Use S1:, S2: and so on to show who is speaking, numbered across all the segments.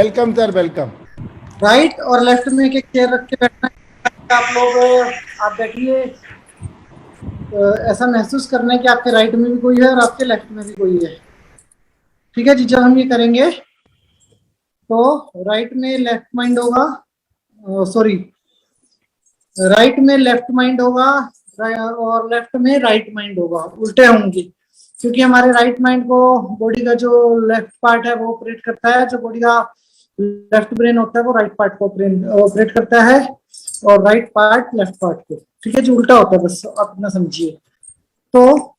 S1: Welcome sir, welcome.
S2: Right और left में एक एक चेयर रख के बैठना है। आप लोग आप बैठिए, ऐसा महसूस करना है कि आपके राइट में भी कोई है और आपके लेफ्ट में भी कोई है। ठीक है जी। जब हम ये करेंगे तो राइट में लेफ्ट माइंड होगा, सॉरी, राइट में लेफ्ट माइंड होगा और लेफ्ट में राइट माइंड होगा, उल्टे होंगे। क्योंकि हमारे राइट माइंड को बॉडी का जो लेफ्ट पार्ट है वो ऑपरेट करता है, जो बॉडी का लेफ्ट ब्रेन होता है वो राइट पार्ट को ऑपरेट करता है, और राइट पार्ट लेफ्ट पार्ट को। ठीक है जी, उल्टा होता है, बस आप इतना समझिए। तो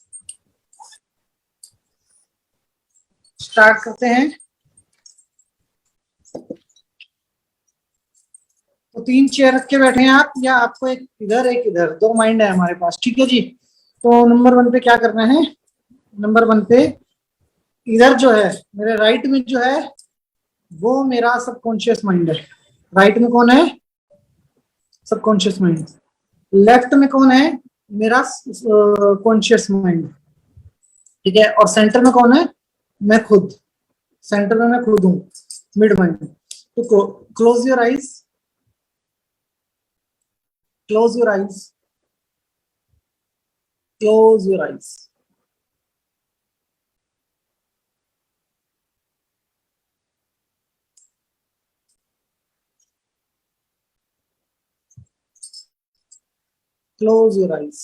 S2: स्टार्ट करते हैं। तो 3 चेयर रख के बैठे हैं आप, या आपको एक इधर, 2 माइंड है हमारे पास। ठीक है जी। तो नंबर 1 पे क्या करना है? नंबर 1 पे इधर जो है मेरे राइट में जो है वो मेरा सबकॉन्शियस माइंड है। राइट में कौन है? Subconscious mind. लेफ्ट में कौन है? मेरा कॉन्शियस माइंड। ठीक है। और सेंटर में कौन है? मैं खुद। सेंटर में मैं खुद हूं, मिड माइंड। तो close your eyes, close your eyes, close your eyes. Close your eyes,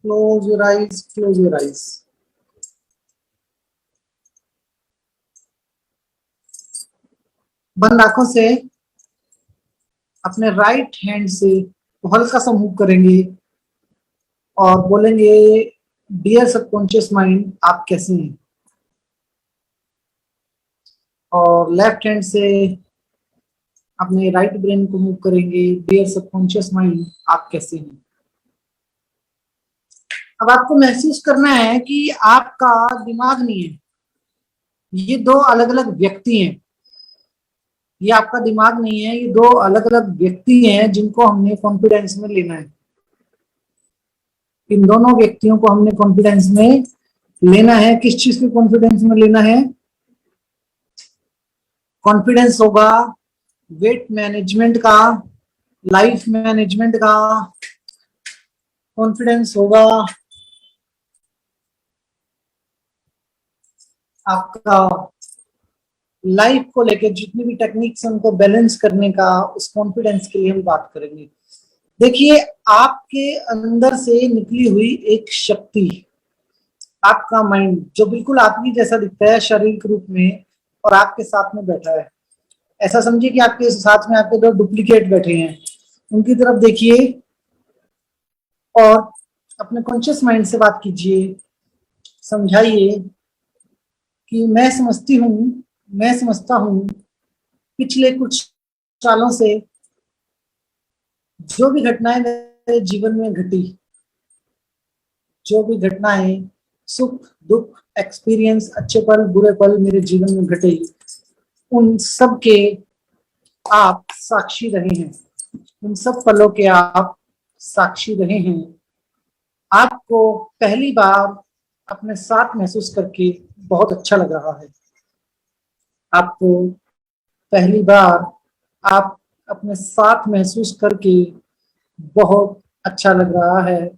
S2: close your eyes, close your eyes. बंद आंखों से अपने राइट हैंड से हल्का सा मूव करेंगे और बोलेंगे, डियर सबकॉन्शियस माइंड, आप कैसे हैं? और लेफ्ट हैंड से अपने राइट ब्रेन को मूव करेंगे, डियर सबकॉन्शियस माइंड, आप कैसे हैं? अब आपको महसूस करना है कि आपका दिमाग नहीं है, ये 2 अलग अलग व्यक्ति हैं। ये आपका दिमाग नहीं है, ये 2 अलग अलग व्यक्ति हैं जिनको हमने कॉन्फिडेंस में लेना है। इन दोनों व्यक्तियों को हमने कॉन्फिडेंस में लेना है। किस चीज के कॉन्फिडेंस में लेना है? कॉन्फिडेंस होगा वेट मैनेजमेंट का, लाइफ मैनेजमेंट का। कॉन्फिडेंस होगा आपका लाइफ को लेकर जितनी भी टेक्निक्स हैं उनको बैलेंस करने का, उस कॉन्फिडेंस के लिए हम बात करेंगे। देखिए, आपके अंदर से निकली हुई एक शक्ति, आपका माइंड जो बिल्कुल आपकी जैसा दिखता है शारीरिक रूप में और आपके साथ में बैठा है। ऐसा समझिए कि आपके साथ में आपके 2 डुप्लीकेट बैठे हैं, उनकी तरफ देखिए और अपने कॉन्शियस माइंड से बात कीजिए। समझाइए कि मैं समझती हूँ, मैं समझता हूँ पिछले कुछ सालों से जो भी घटनाएं मेरे जीवन में घटी, जो भी घटनाएं, सुख दुख, एक्सपीरियंस, अच्छे पल बुरे पल मेरे जीवन में घटे, उन सब के आप साक्षी रहे हैं। उन सब पलों के आप साक्षी रहे हैं। आपको पहली बार अपने साथ महसूस करके बहुत अच्छा लग रहा है। आपको पहली बार आप अपने साथ महसूस करके बहुत अच्छा लग रहा है।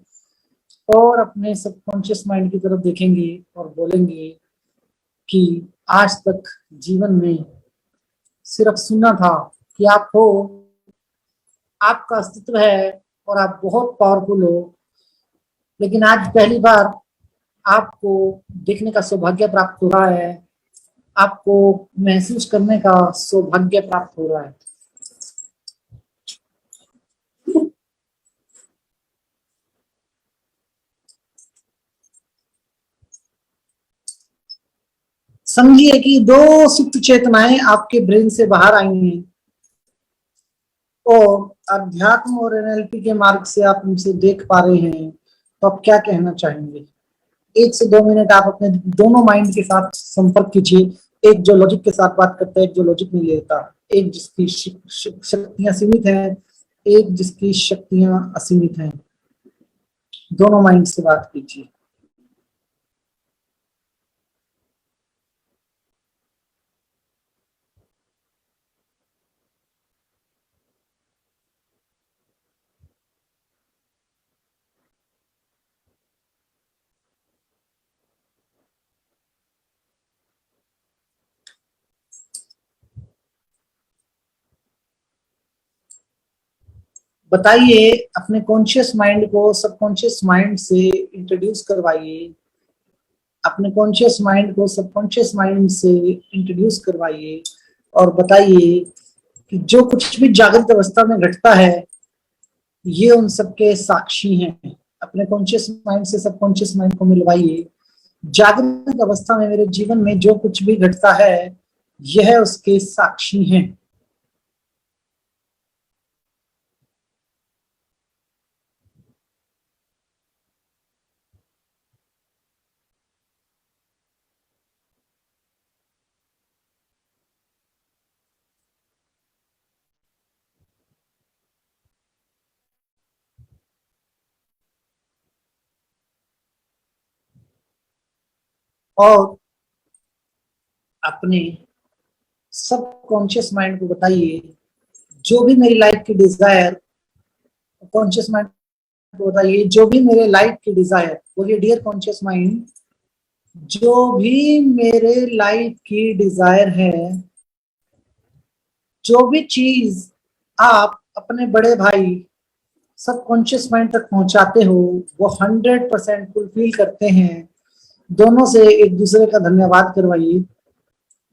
S2: और अपने सबकॉन्शियस माइंड की तरफ देखेंगे और बोलेंगे कि आज तक जीवन में सिर्फ सुना था कि आप हो, आपका अस्तित्व है और आप बहुत पावरफुल हो, लेकिन आज पहली बार आपको देखने का सौभाग्य प्राप्त हो रहा है, आपको महसूस करने का सौभाग्य प्राप्त हो रहा है। समझिए कि 2 सुप्त चेतनाएं आपके ब्रेन से बाहर आई हैं और अध्यात्म और एनएलपी के मार्ग से आप उनसे देख पा रहे हैं। तो आप क्या कहना चाहेंगे? 1 से 2 मिनट आप अपने दोनों माइंड के साथ संपर्क कीजिए। एक जो लॉजिक के साथ बात करता है, एक जो लॉजिक नहीं लेता, एक जिसकी शक्तियां सीमित हैं, एक जिसकी शक्तियां असीमित हैं। दोनों माइंड से बात कीजिए। बताइए, अपने कॉन्शियस माइंड को सबकॉन्शियस माइंड से इंट्रोड्यूस करवाइए, अपने कॉन्शियस माइंड को सबकॉन्शियस माइंड से इंट्रोड्यूस करवाइए और बताइए कि जो कुछ भी जागृत अवस्था में घटता है ये उन सबके साक्षी हैं। अपने कॉन्शियस माइंड से सबकॉन्शियस माइंड को मिलवाइए। जागृत अवस्था में मेरे जीवन में जो कुछ भी घटता है यह उसके साक्षी हैं। और अपने सबकॉन्शियस माइंड को बताइए, जो भी मेरी लाइफ की डिजायर, कॉन्शियस माइंड को बताइए, जो भी मेरे लाइफ की डिजायर, बोलिए डियर कॉन्शियस माइंड, जो भी मेरे लाइफ की डिजायर है, जो भी चीज आप अपने बड़े भाई सबकॉन्शियस माइंड तक पहुंचाते हो वो 100% फुलफिल करते हैं। दोनों से एक दूसरे का धन्यवाद करवाइए,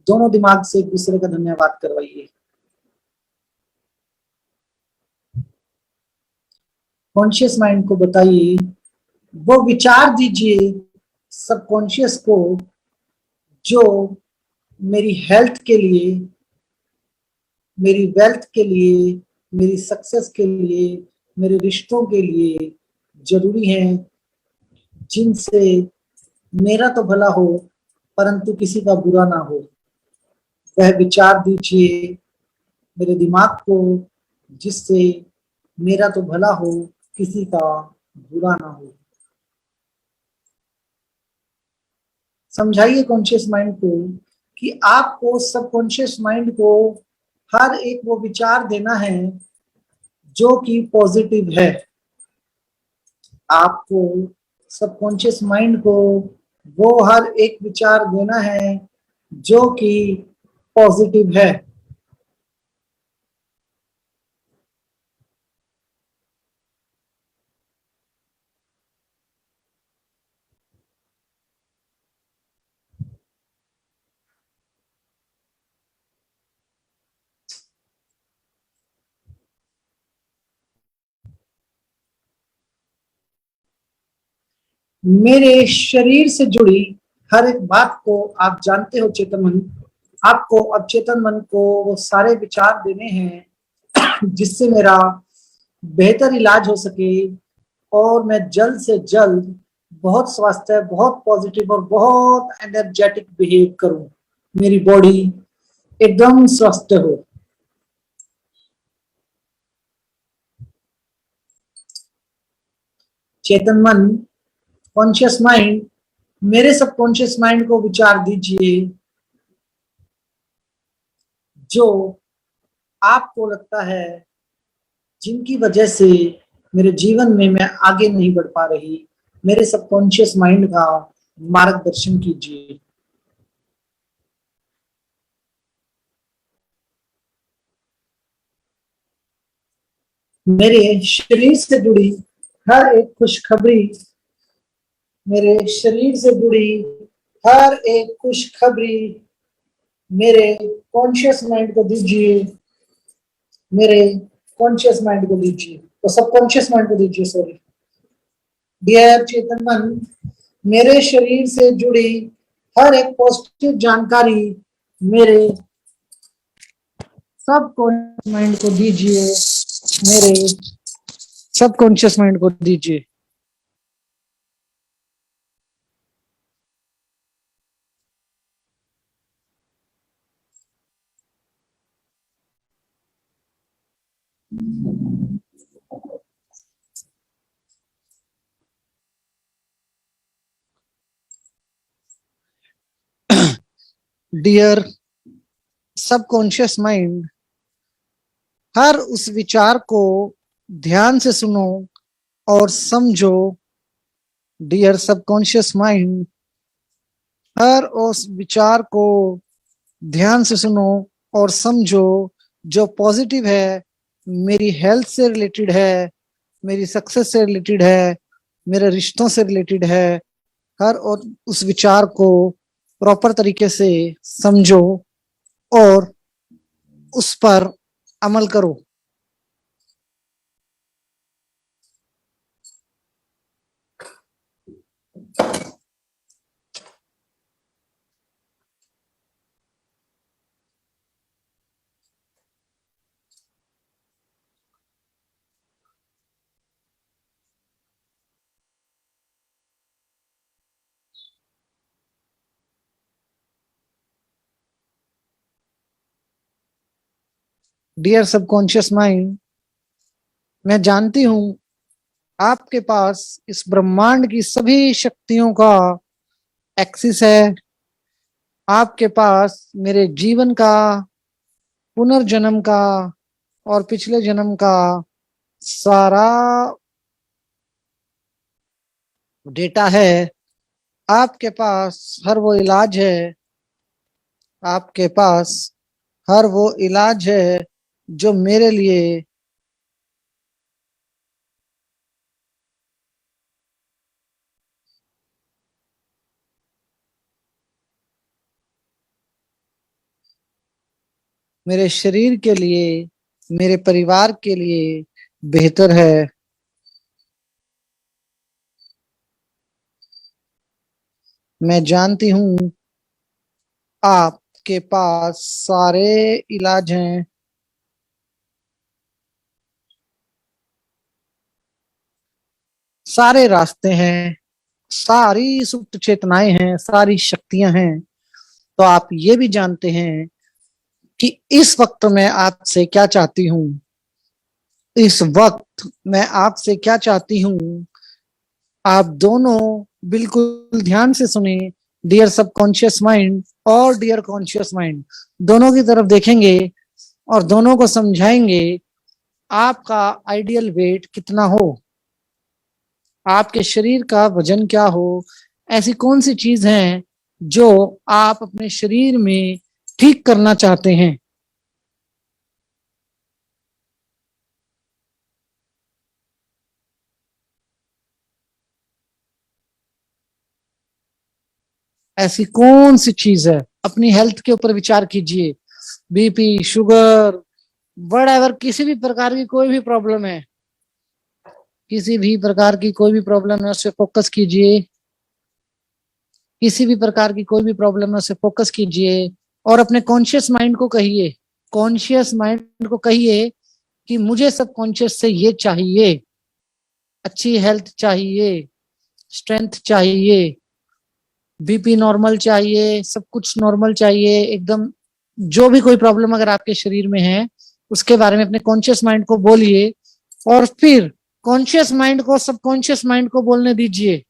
S2: दोनों दिमाग से एक दूसरे का धन्यवाद करवाइए। कॉन्शियस माइंड को बताइए, वो विचार दीजिए सबकॉन्शियस को जो मेरी हेल्थ के लिए, मेरी वेल्थ के लिए, मेरी सक्सेस के लिए, मेरे रिश्तों के लिए जरूरी है, जिनसे मेरा तो भला हो परंतु किसी का बुरा ना हो। वह विचार दीजिए मेरे दिमाग को जिससे मेरा तो भला हो किसी का बुरा ना हो। समझाइए कॉन्शियस माइंड को कि आपको सबकॉन्शियस माइंड को हर एक वो विचार देना है जो कि पॉजिटिव है। आपको सबकॉन्शियस माइंड को वो हर एक विचार देना है जो कि पॉजिटिव है। मेरे शरीर से जुड़ी हर एक बात को आप जानते हो चेतन मन, आपको अब चेतन मन को वो सारे विचार देने हैं जिससे मेरा बेहतर इलाज हो सके और मैं जल्द से जल्द बहुत स्वास्थ्य, बहुत पॉजिटिव और बहुत एनर्जेटिक बिहेव करूं, मेरी बॉडी एकदम स्वस्थ हो। चेतन मन, कॉन्शियस माइंड, मेरे सबकॉन्शियस माइंड को विचार दीजिए जो आपको लगता है जिनकी वजह से मेरे जीवन में मैं आगे नहीं बढ़ पा रही, मेरे सबकॉन्शियस माइंड का मार्गदर्शन कीजिए। मेरे शरीर से जुड़ी हर एक खुशखबरी, मेरे शरीर से जुड़ी हर एक खुशखबरी मेरे कॉन्शियस माइंड को दीजिए, मेरे कॉन्शियस माइंड को दीजिए, तो सबकॉन्शियस माइंड को दीजिए, सॉरी। डियर चेतन मन, मेरे शरीर से जुड़ी हर एक पॉजिटिव जानकारी मेरे सबकॉन्शियस माइंड को दीजिए, मेरे सबकॉन्शियस माइंड को दीजिए। डियर सबकॉन्शियस माइंड, हर उस विचार को ध्यान से सुनो और समझो। डियर सबकॉन्शियस माइंड, हर उस विचार को ध्यान से सुनो और समझो जो पॉजिटिव है, मेरी हेल्थ से रिलेटेड है, मेरी सक्सेस से रिलेटेड है, मेरे रिश्तों से रिलेटेड है। हर और उस विचार को प्रॉपर तरीके से समझो और उस पर अमल करो। डियर सबकॉन्शियस माइंड, मैं जानती हूं आपके पास इस ब्रह्मांड की सभी शक्तियों का एक्सेस है। आपके पास मेरे जीवन का, पुनर्जन्म का और पिछले जन्म का सारा डेटा है। आपके पास हर वो इलाज है, आपके पास हर वो इलाज है जो मेरे लिए, मेरे शरीर के लिए, मेरे परिवार के लिए बेहतर है। मैं जानती हूँ आपके पास सारे इलाज हैं, सारे रास्ते हैं, सारी सुप्त चेतनाएं हैं, सारी शक्तियां हैं। तो आप ये भी जानते हैं कि इस वक्त मैं आपसे क्या चाहती हूँ। इस वक्त मैं आपसे क्या चाहती हूँ, आप दोनों बिल्कुल ध्यान से सुने। डियर सबकॉन्शियस माइंड और डियर कॉन्शियस माइंड दोनों की तरफ देखेंगे और दोनों को समझाएंगे आपका आइडियल वेट कितना हो, आपके शरीर का वजन क्या हो, ऐसी कौन सी चीज है जो आप अपने शरीर में ठीक करना चाहते हैं। ऐसी कौन सी चीज है, अपनी हेल्थ के ऊपर विचार कीजिए। बीपी, शुगर, वट किसी भी प्रकार की कोई भी प्रॉब्लम है, किसी भी प्रकार की कोई भी प्रॉब्लम है उस पर फोकस कीजिए। किसी भी प्रकार की कोई भी प्रॉब्लम है उस पर फोकस कीजिए और अपने कॉन्शियस माइंड को कहिए, कॉन्शियस माइंड को कहिए कि मुझे सबकॉन्शियस से ये चाहिए, अच्छी हेल्थ चाहिए, स्ट्रेंथ चाहिए, बीपी नॉर्मल चाहिए, सब कुछ नॉर्मल चाहिए एकदम। जो भी कोई प्रॉब्लम अगर आपके शरीर में है उसके बारे में अपने कॉन्शियस माइंड को बोलिए और फिर कॉन्शियस माइंड को सबकॉन्शियस माइंड को बोलने दीजिए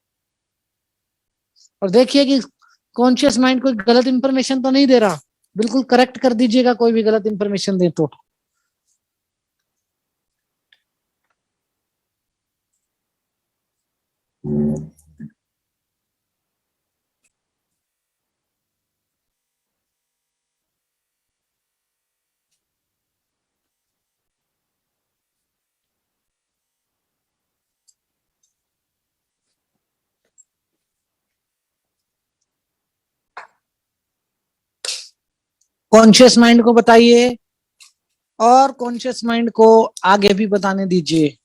S2: और देखिए कि कॉन्शियस माइंड कोई गलत इंफॉर्मेशन तो नहीं दे रहा। बिल्कुल करेक्ट कर दीजिएगा कोई भी गलत इंफॉर्मेशन दे तो। कॉन्शियस माइंड को बताइए और कॉन्शियस माइंड को आगे भी बताने दीजिए।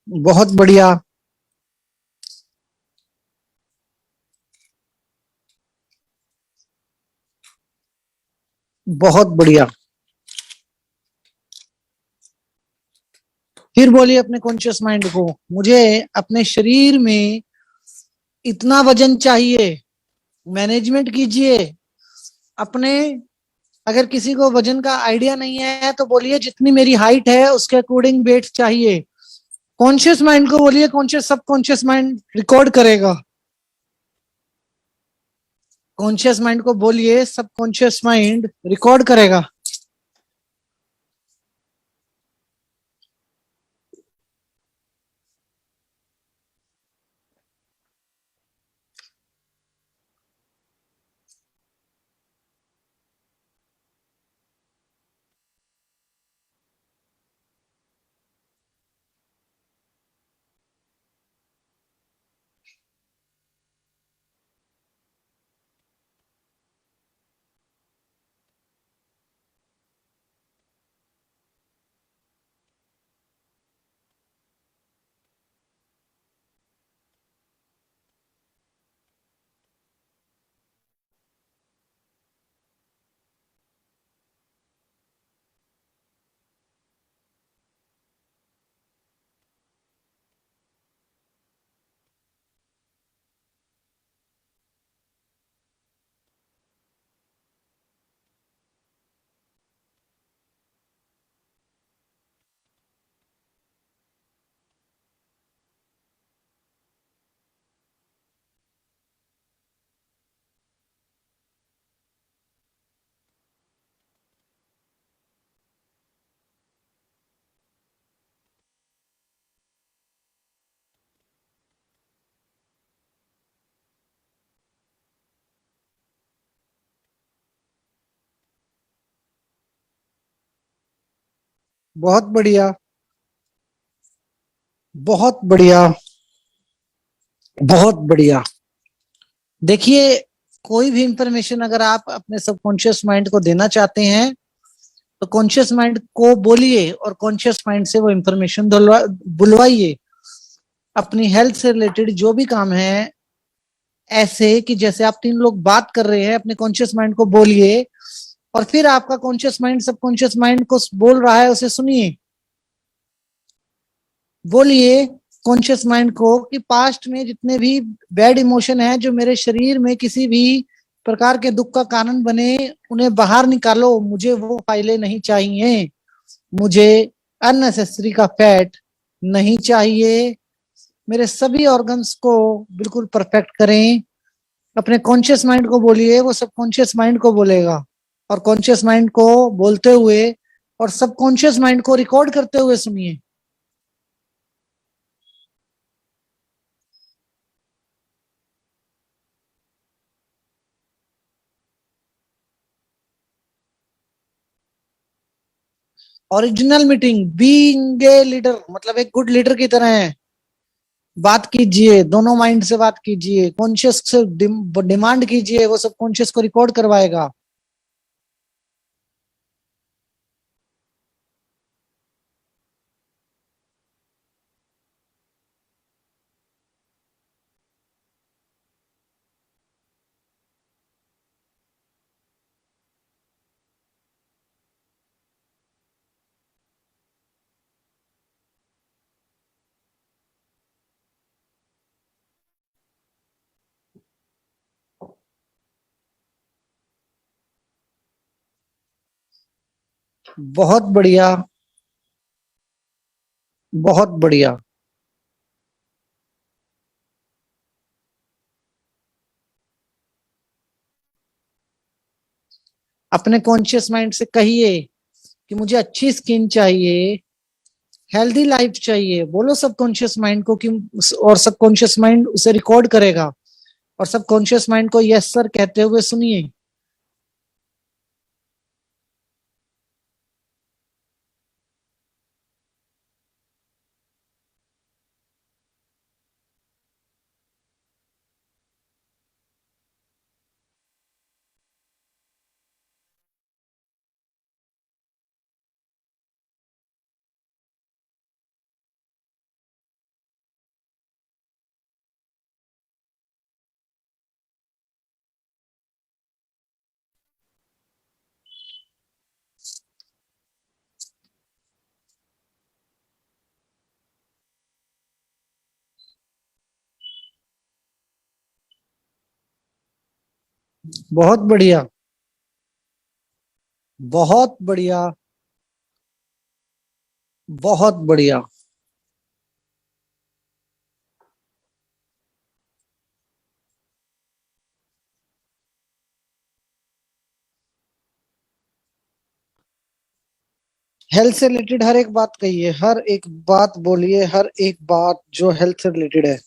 S2: बहुत बढ़िया, बहुत बढ़िया। फिर बोलिए अपने कॉन्शियस माइंड को, मुझे अपने शरीर में इतना वजन चाहिए, मैनेजमेंट कीजिए अपने। अगर किसी को वजन का आइडिया नहीं है तो बोलिए जितनी मेरी हाइट है उसके अकॉर्डिंग वेट चाहिए। कॉन्शियस माइंड को बोलिए, कॉन्शियस सबकॉन्शियस माइंड रिकॉर्ड करेगा। कॉन्शियस माइंड को बोलिए, सबकॉन्शियस माइंड रिकॉर्ड करेगा। बहुत बढ़िया, बहुत बढ़िया, बहुत बढ़िया। देखिए, कोई भी इंफॉर्मेशन अगर आप अपने सबकॉन्शियस माइंड को देना चाहते हैं तो कॉन्शियस माइंड को बोलिए और कॉन्शियस माइंड से वो इंफॉर्मेशन बुलवाइए। अपनी हेल्थ से रिलेटेड जो भी काम है, ऐसे कि जैसे आप तीन लोग बात कर रहे हैं, अपने कॉन्शियस माइंड को बोलिए और फिर आपका कॉन्शियस माइंड सबकॉन्शियस माइंड को बोल रहा है, उसे सुनिए। बोलिए कॉन्शियस माइंड को कि पास्ट में जितने भी बैड इमोशन है जो मेरे शरीर में किसी भी प्रकार के दुख का कारण बने, उन्हें बाहर निकालो, मुझे वो फाइलें नहीं चाहिए, मुझे अननेसेसरी का फैट नहीं चाहिए, मेरे सभी ऑर्गन्स को बिल्कुल परफेक्ट करें। अपने कॉन्शियस माइंड को बोलिए, वो सबकॉन्शियस माइंड को बोलेगा। और कॉन्शियस माइंड को बोलते हुए और सबकॉन्शियस माइंड को रिकॉर्ड करते हुए सुनिए। Original meeting, being a leader, मतलब एक गुड लीडर की तरह है। बात कीजिए, दोनों माइंड से बात कीजिए, कॉन्शियस से डिमांड कीजिए, वो सब कॉन्शियस को रिकॉर्ड करवाएगा। बहुत बढ़िया, बहुत बढ़िया। अपने कॉन्शियस माइंड से कहिए कि मुझे अच्छी स्किन चाहिए, हेल्दी लाइफ चाहिए। बोलो सबकॉन्शियस माइंड को कि, और सबकॉन्शियस माइंड उसे रिकॉर्ड करेगा। और सबकॉन्शियस माइंड को यस सर कहते हुए सुनिए। बहुत बढ़िया। बहुत बढ़िया। बहुत बढ़िया। हेल्थ से रिलेटेड हर एक बात कहिए, हर एक बात बोलिए, हर एक बात जो हेल्थ से रिलेटेड है।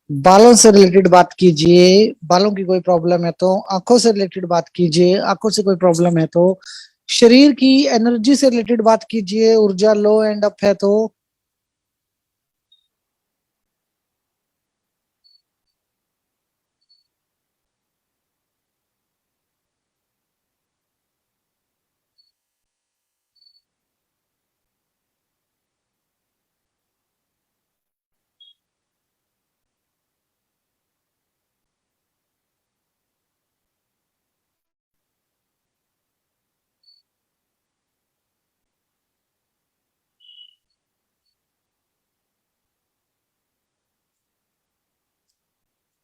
S2: बालों से रिलेटेड बात कीजिए, बालों की कोई प्रॉब्लम है तो। आंखों से रिलेटेड बात कीजिए, आंखों से कोई प्रॉब्लम है तो। शरीर की एनर्जी से रिलेटेड बात कीजिए, ऊर्जा लो एंड अप है तो।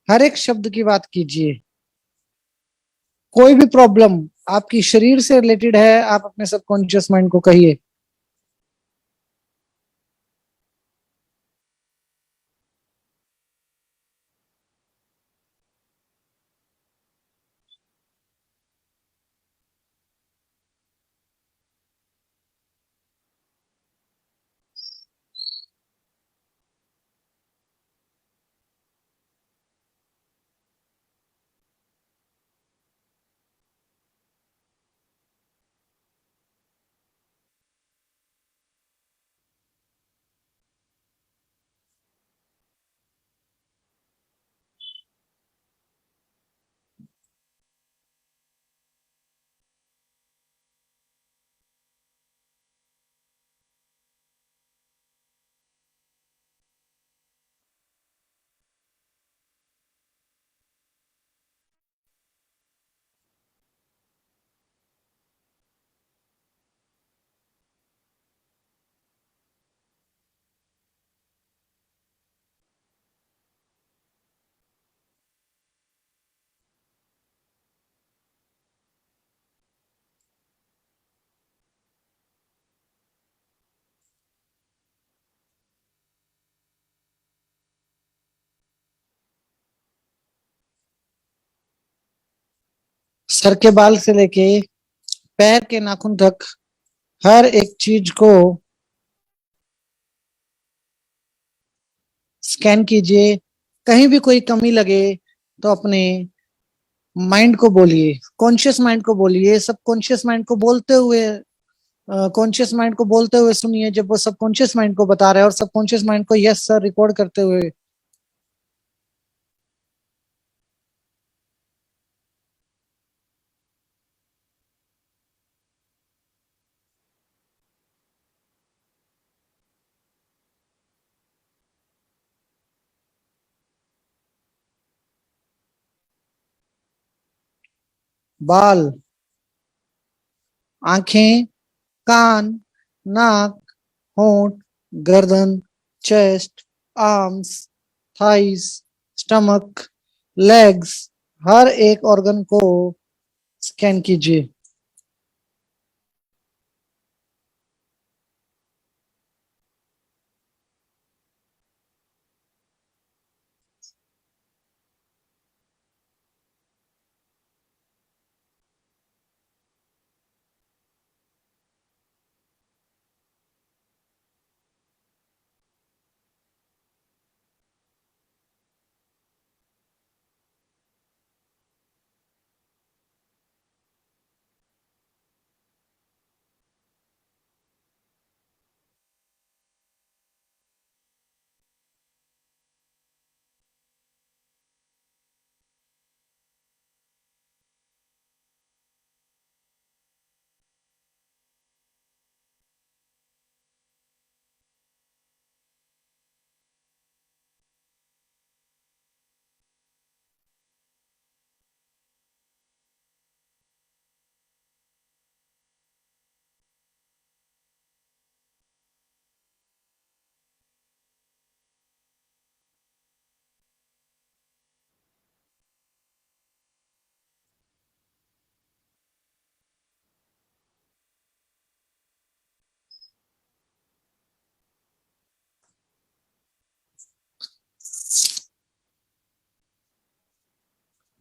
S2: हर एक शब्द की बात कीजिए। कोई भी प्रॉब्लम आपकी शरीर से रिलेटेड है, आप अपने सबकॉन्शियस माइंड को कहिए। सर के बाल से लेके पैर के नाखून तक हर एक चीज को स्कैन कीजिए। कहीं भी कोई कमी लगे तो अपने माइंड को बोलिए, कॉन्शियस माइंड को बोलिए, सबकॉन्शियस माइंड को बोलते हुए, कॉन्शियस माइंड को बोलते हुए सुनिए जब वो सबकॉन्शियस माइंड को बता रहा है, और सबकॉन्शियस माइंड को यस सर रिकॉर्ड करते हुए। बाल, आंखें, कान, नाक, होंठ, गर्दन, chest, arms, thighs, stomach, legs, हर एक ऑर्गन को स्कैन कीजिए।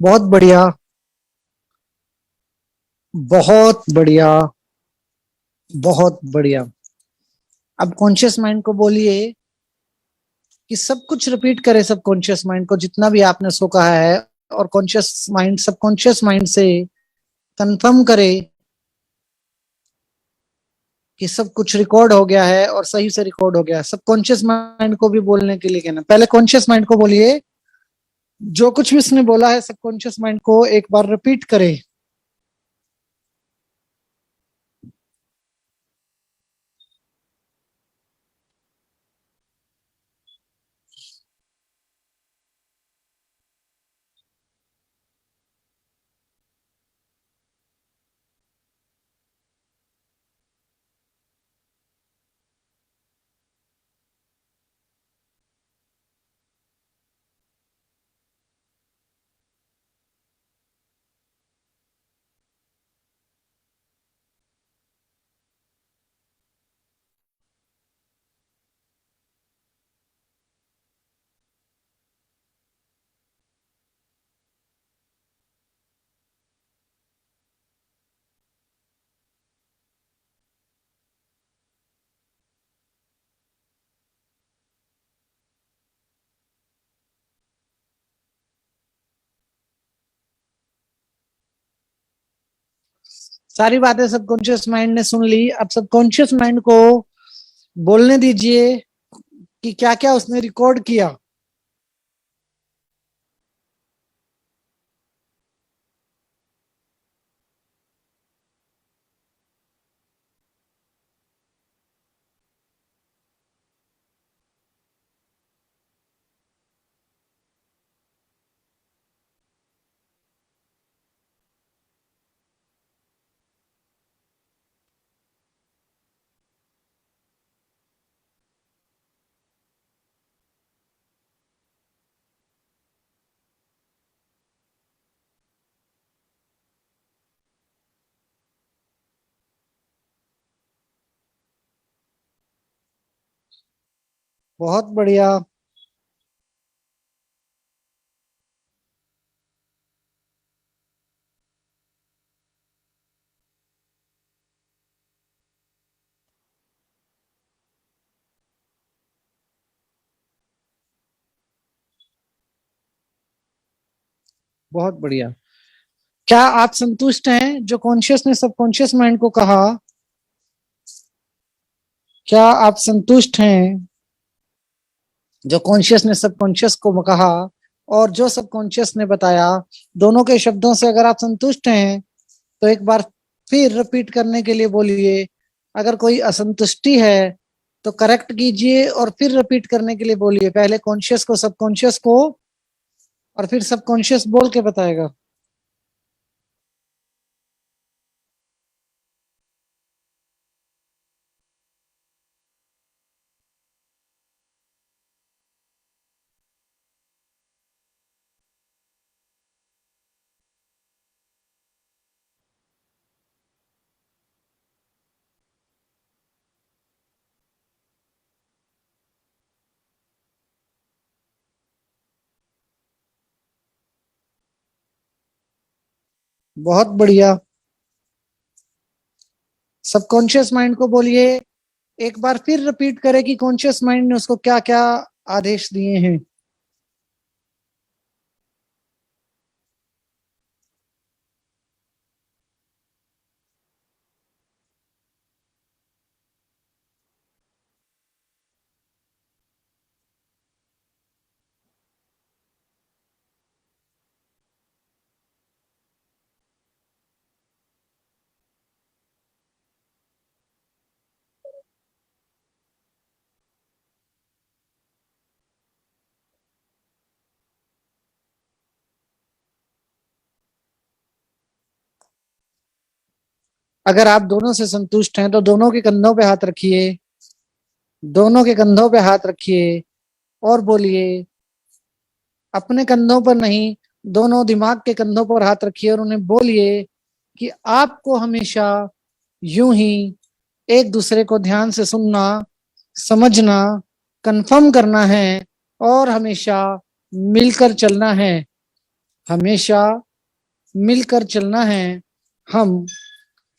S2: बहुत बढ़िया, बहुत बढ़िया, बहुत बढ़िया। अब कॉन्शियस माइंड को बोलिए कि सब कुछ रिपीट करे, सब कॉन्शियस माइंड को जितना भी आपने सो कहा है, और कॉन्शियस माइंड सबकॉन्शियस माइंड से कंफर्म करे कि सब कुछ रिकॉर्ड हो गया है और सही से रिकॉर्ड हो गया है। सबकॉन्शियस माइंड को भी बोलने के लिए कहना, पहले कॉन्शियस माइंड को बोलिए जो कुछ भी उसने बोला है सबकॉन्शियस माइंड को एक बार रिपीट करे। सारी बातें सबकॉन्शियस माइंड ने सुन ली। अब सबकॉन्शियस माइंड को बोलने दीजिए कि क्या क्या उसने रिकॉर्ड किया। बहुत बढ़िया, बहुत बढ़िया। क्या आप संतुष्ट हैं जो कॉन्शियस ने सबकॉन्शियस माइंड को कहा? क्या आप संतुष्ट हैं जो कॉन्शियस ने सबकॉन्शियस को कहा और जो सबकॉन्शियस ने बताया? दोनों के शब्दों से अगर आप संतुष्ट हैं तो एक बार फिर रिपीट करने के लिए बोलिए। अगर कोई असंतुष्टि है तो करेक्ट कीजिए और फिर रिपीट करने के लिए बोलिए। पहले कॉन्शियस को सबकॉन्शियस को और फिर सबकॉन्शियस बोल के बताएगा। बहुत बढ़िया। सबकॉन्शियस माइंड को बोलिए एक बार फिर रिपीट करे कि कॉन्शियस माइंड ने उसको क्या क्या आदेश दिए हैं। अगर आप दोनों से संतुष्ट हैं तो दोनों के कंधों पे हाथ रखिए, दोनों के कंधों पे हाथ रखिए और बोलिए, अपने कंधों पर नहीं, दोनों दिमाग के कंधों पर हाथ रखिए और उन्हें बोलिए कि आपको हमेशा यूं ही एक दूसरे को ध्यान से सुनना, समझना, कंफर्म करना है और हमेशा मिलकर चलना है। हमेशा मिलकर चलना है। हम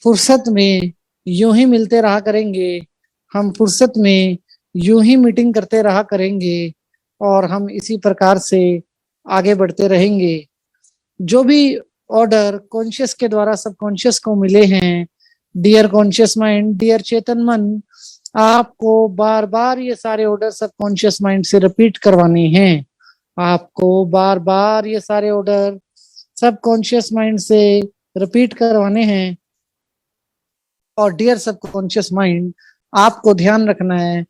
S2: फुर्सत में यूं ही मिलते रहा करेंगे, हम फुर्सत में यूं ही मीटिंग करते रहा करेंगे और हम इसी प्रकार से आगे बढ़ते रहेंगे। जो भी ऑर्डर कॉन्शियस के द्वारा सबकॉन्शियस को मिले हैं, डियर कॉन्शियस माइंड, डियर चेतन मन, आपको बार बार ये सारे ऑर्डर सबकॉन्शियस माइंड से रिपीट करवाने हैं। आपको बार बार ये सारे ऑर्डर सबकॉन्शियस माइंड से रिपीट करवाने हैं। और डियर सबकॉन्शियस माइंड, आपको ध्यान रखना है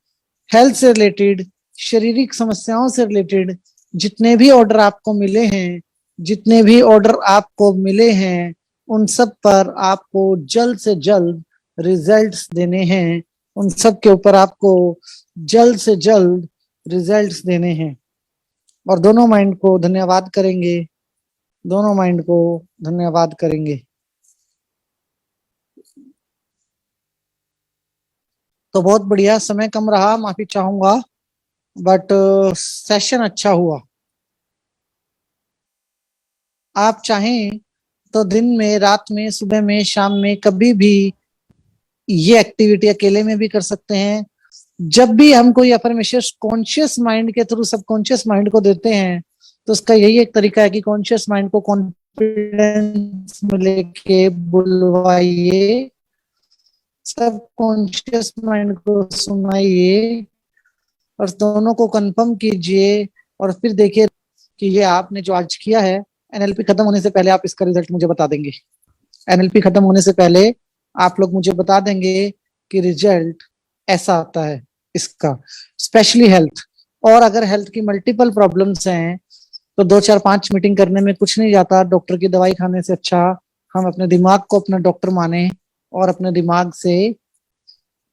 S2: हेल्थ से रिलेटेड, शारीरिक समस्याओं से रिलेटेड जितने भी ऑर्डर आपको मिले हैं, जितने भी ऑर्डर आपको मिले हैं, उन सब पर आपको जल्द से जल्द रिजल्ट्स देने हैं। उन सब के ऊपर आपको जल्द से जल्द रिजल्ट्स देने हैं। और दोनों माइंड को धन्यवाद करेंगे, दोनों माइंड को धन्यवाद करेंगे। तो बहुत बढ़िया, समय कम रहा, माफी चाहूंगा, बट सेशन अच्छा हुआ। आप चाहें तो दिन में, रात में, सुबह में, शाम में, कभी भी ये एक्टिविटी अकेले में भी कर सकते हैं। जब भी हम कोई अफर्मेशन कॉन्शियस माइंड के थ्रू सबकॉन्शियस माइंड को देते हैं, तो उसका यही एक तरीका है कि कॉन्शियस माइंड को कॉन्फिडेंस में लेके बुलवाइए, सबकॉन्शियस माइंड को सुनाइए और दोनों को कंफर्म कीजिए और फिर देखिए कि ये आपने जो आज किया है, एनएलपी खत्म होने से पहले आप इसका रिजल्ट मुझे बता देंगे। एनएलपी खत्म होने से पहले आप लोग मुझे बता देंगे कि रिजल्ट ऐसा आता है इसका, स्पेशली हेल्थ। और अगर हेल्थ की मल्टीपल प्रॉब्लम्स हैं तो 2 4 5 मीटिंग करने में कुछ नहीं जाता। डॉक्टर की दवाई खाने से अच्छा हम अपने दिमाग को अपना डॉक्टर माने और अपने दिमाग से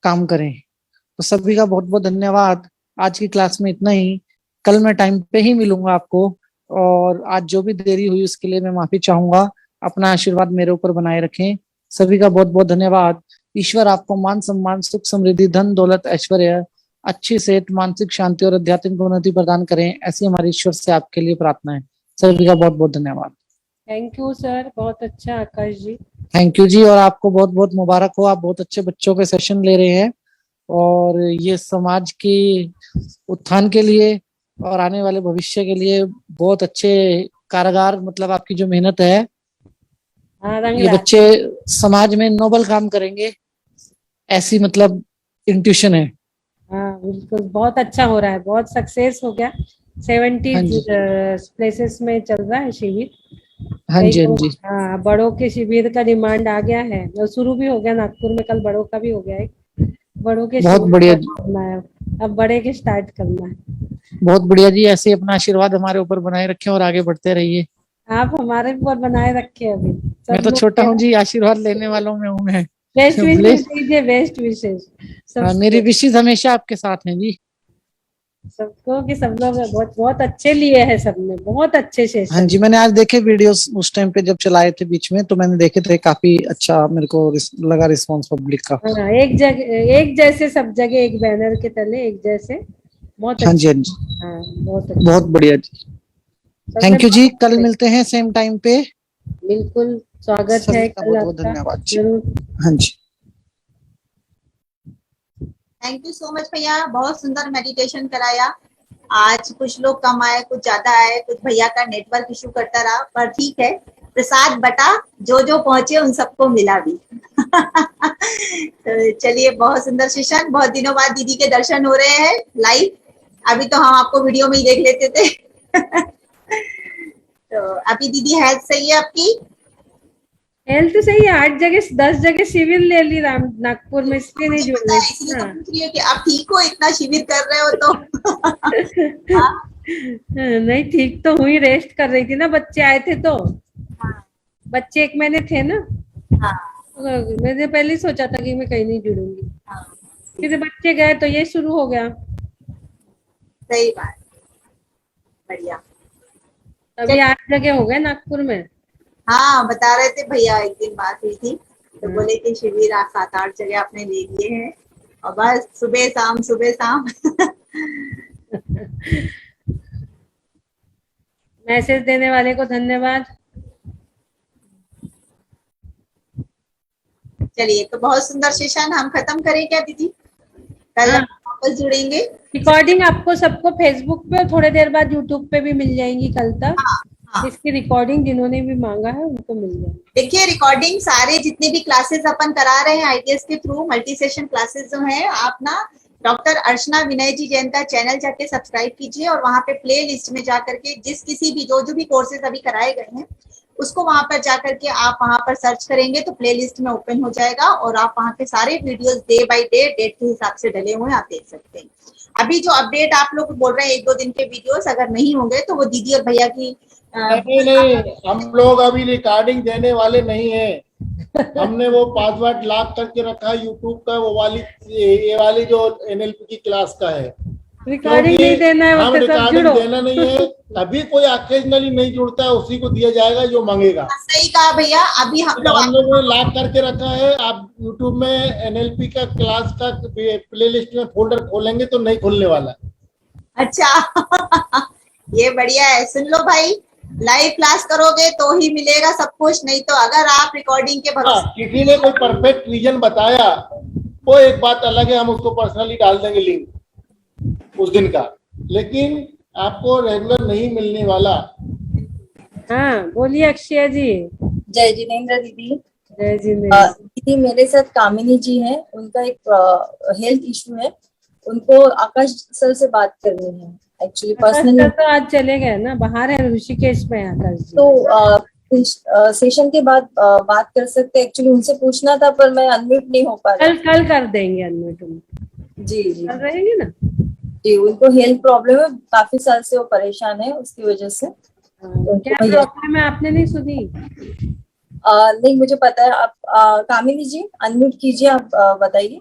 S2: काम करें। तो सभी का बहुत बहुत धन्यवाद। आज की क्लास में इतना ही। कल मैं टाइम पे ही मिलूंगा आपको, और आज जो भी देरी हुई उसके लिए मैं माफी चाहूंगा। अपना आशीर्वाद मेरे ऊपर बनाए रखें। सभी का बहुत बहुत धन्यवाद। ईश्वर आपको मान सम्मान, सुख, समृद्धि, धन, दौलत, ऐश्वर्य, अच्छी सेहत, मानसिक शांति और आध्यात्मिक उन्नति प्रदान करें, ऐसी हमारी ईश्वर से आपके लिए प्रार्थना है। सभी का बहुत बहुत धन्यवाद।
S1: थैंक यू सर, बहुत अच्छा आकाश जी।
S2: थैंक यू जी, और आपको बहुत बहुत मुबारक हो। आप बहुत अच्छे बच्चों के सेशन ले रहे हैं और ये समाज की उत्थान के लिए और आने वाले भविष्य के लिए बहुत अच्छे कारगर, मतलब आपकी जो मेहनत है,
S1: हाँ, रंग
S2: ये
S1: ला।
S2: बच्चे समाज में नोबल काम करेंगे, ऐसी मतलब इंट्यूशन है।
S1: हाँ बिल्कुल, बहुत अच्छा हो रहा है, बहुत सक्सेस हो गया। 70
S2: हाँ जी,
S1: प्लेसेस में चल रहा है शिविर।
S2: हाँ
S1: कई
S2: जी, हाँ
S1: लोग,
S2: जी,
S1: हाँ, बड़ों के शिविर का डिमांड आ गया है और शुरू भी हो गया नागपुर में। कल बड़ों का भी हो गया है। बड़ों के
S2: बहुत
S1: शिविर
S2: बढ़िया
S1: का
S2: जी,
S1: करना है, अब बड़े के स्टार्ट करना है।
S2: बहुत बढ़िया जी। ऐसे ही अपना आशीर्वाद हमारे ऊपर बनाए रखें और आगे बढ़ते रहिए।
S1: आप हमारे ऊपर बनाए रखे अभी
S2: मैं
S1: सब
S2: तो
S1: लोग
S2: छोटा
S1: के
S2: हूँ
S1: ना।
S2: जी, आशीर्वाद लेने वालों में हूँ मैं।
S1: बेस्ट विशेष
S2: ब्लेस।
S1: दीजिए, बेस्ट विशेष
S2: हाँ, मेरी
S1: सबको।
S2: विशेष हमेशा आपके साथ हैं जी।
S1: सबको कि सब लोग बहुत बहुत अच्छे लिए हैं, सबने बहुत अच्छे
S2: हाँ
S1: सेशन।
S2: जी, मैंने आज देखे वीडियोस उस टाइम पे जब चलाए थे बीच में, तो मैंने देखे थे, काफी अच्छा मेरे को लगा रिस्पॉन्स पब्लिक का।
S1: हाँ, एक जगह एक जैसे, सब जगह एक बैनर के तले एक जैसे, बहुत
S2: हाँ जी,
S1: अच्छे।
S2: हाँ जी,
S1: हाँ बहुत
S2: बहुत
S1: अच्छे,
S2: बढ़िया जी।
S1: सबने
S2: थैंक यू जी,
S1: बहुत
S2: कल
S1: अच्छे।
S2: मिलते हैं सेम टाइम पे।
S1: बिल्कुल, स्वागत
S2: सभी
S1: है
S2: का
S1: कल
S2: बहुत बहुत
S1: आपका,
S2: धन्यवाद जी।
S1: जरूर।
S2: हाँ जी।
S3: थैंक यू सो मच भैया, बहुत सुंदर मेडिटेशन कराया। आज कुछ लोग कम आए, कुछ ज्यादा आए, कुछ भैया का नेटवर्क इशू करता रहा, पर ठीक है, प्रसाद बटा, जो जो पहुंचे उन सबको मिला भी। तो चलिए, बहुत सुंदर सेशन। बहुत दिनों बाद दीदी के दर्शन हो रहे हैं लाइव। अभी तो हम आपको वीडियो में ही देख लेते थे। तो अभी दीदी हेल्थ सही है आपकी?
S1: हेल्थ सही है, 8 जगह 10 जगह शिविर ले ली राम नागपुर में, इसलिए नहीं
S3: मुझे
S1: जुड़
S3: पता
S1: रही
S3: है,
S1: थी
S3: इसलिए तो
S1: ना।
S3: पूछ रही है कि आप ठीक हो, इतना शिविर कर रहे हो तो। हाँ,
S1: नहीं, ठीक तो हुई, रेस्ट कर रही थी ना, बच्चे आए थे तो।
S3: हाँ,
S1: बच्चे 1 महीने थे ना,
S3: हाँ,
S1: तो मैंने पहले ही सोचा था कि मैं कहीं नहीं जुड़ूंगी।
S3: हाँ,
S1: फिर बच्चे गए तो ये शुरू हो गया।
S3: सही बात, बढ़िया।
S1: अभी 8 जगह हो गए नागपुर में।
S3: हाँ, बता रहे थे भैया, एक दिन बात हुई थी तो
S1: हाँ।
S3: बोले कि शिविर 7 8 जगह आपने ले लिए हैं और बस सुबह शाम सुबह शाम।
S1: मैसेज देने वाले को धन्यवाद।
S3: चलिए, तो बहुत सुंदर सेशन हम खत्म करें क्या दीदी? कल
S1: हाँ।
S3: हम वापस जुड़ेंगे।
S1: रिकॉर्डिंग आपको सबको फेसबुक पे और थोड़े देर बाद यूट्यूब पे भी मिल जाएंगी कल तक।
S3: हाँ,
S1: इसकी रिकॉर्डिंग जिन्होंने भी मांगा है उनको मिल जाएगी।
S3: देखिए रिकॉर्डिंग सारे जितने भी क्लासेस अपन करा रहे हैं आईटीएस के थ्रू, मल्टी सेशन क्लासेस जो है, आप ना डॉक्टर अर्चना विनय जी जैन का चैनल जाके सब्सक्राइब कीजिए और वहां पे प्ले लिस्ट में जाकर के जिस किसी भी जो भी कोर्सेज अभी कराए गए हैं उसको वहां पर जाकर के आप वहां पर सर्च करेंगे तो प्ले लिस्ट में ओपन हो जाएगा और आप वहां पे सारे videos day by day date के हिसाब से डले हुए आप देख सकते हैं। अभी जो अपडेट आप लोग बोल रहे हैं 1-2 दिन के वीडियोस अगर नहीं होंगे तो वो दीदी और भैया की
S4: नहीं, हम लोग अभी रिकॉर्डिंग देने वाले नहीं है। हमने वो पासवर्ड लॉक करके रखा है यूट्यूब का, वो वाली ये वाली जो एनएलपी की क्लास का है।
S1: रिकॉर्डिंग नहीं देना है,
S4: हम
S1: उसके साथ
S4: रिकॉर्डिंग
S1: जुड़ो।
S4: देना नहीं है। अभी कोई ऑकेजनली नहीं जुड़ता है, उसी को दिया जाएगा जो मांगेगा।
S3: सही कहा भैया। अभी हम लोग
S4: ने लॉक करके रखा है। आप यूट्यूब में एनएलपी का क्लास का प्ले लिस्ट में फोल्डर खोलेंगे तो नहीं खुलने वाला।
S3: अच्छा ये बढ़िया है। सुन लो भाई, लाइव क्लास करोगे तो ही मिलेगा सब कुछ, नहीं तो अगर आप रिकॉर्डिंग के भरोसे
S4: किसी ने कोई परफेक्ट रीजन बताया वो एक बात अलग है, हम उसको पर्सनली डाल देंगे लिंक उस दिन का, लेकिन आपको रेगुलर नहीं मिलने वाला।
S1: हाँ बोलिए अक्षय जी।
S5: जय जिनेन्द्र दीदी।
S1: जय जी।
S5: दीदी मेरे साथ कामिनी जी हैं, उनका एक हेल्थ इशू है, उनको आकाश सर से बात करनी है एक्चुअली पर्सनली।
S1: तो आज चले गए ना, बाहर है ऋषिकेश में आकाश जी।
S5: तो सेशन के बाद बात कर सकते हैं, एक्चुअली उनसे पूछना था पर मैं अनम्यूट नहीं हो पा रहा।
S1: कल कर देंगे अनम्यूट।
S5: जी जी
S1: कर रहेंगे ना
S5: जी। उनको हेल्थ प्रॉब्लम है, काफी साल से वो परेशान है उसकी वजह से।
S1: क्या प्रॉब्लम है आपने नहीं सुनी?
S5: नहीं मुझे पता है। आप कामिनी जी अनम्यूट कीजिए, आप बताइए।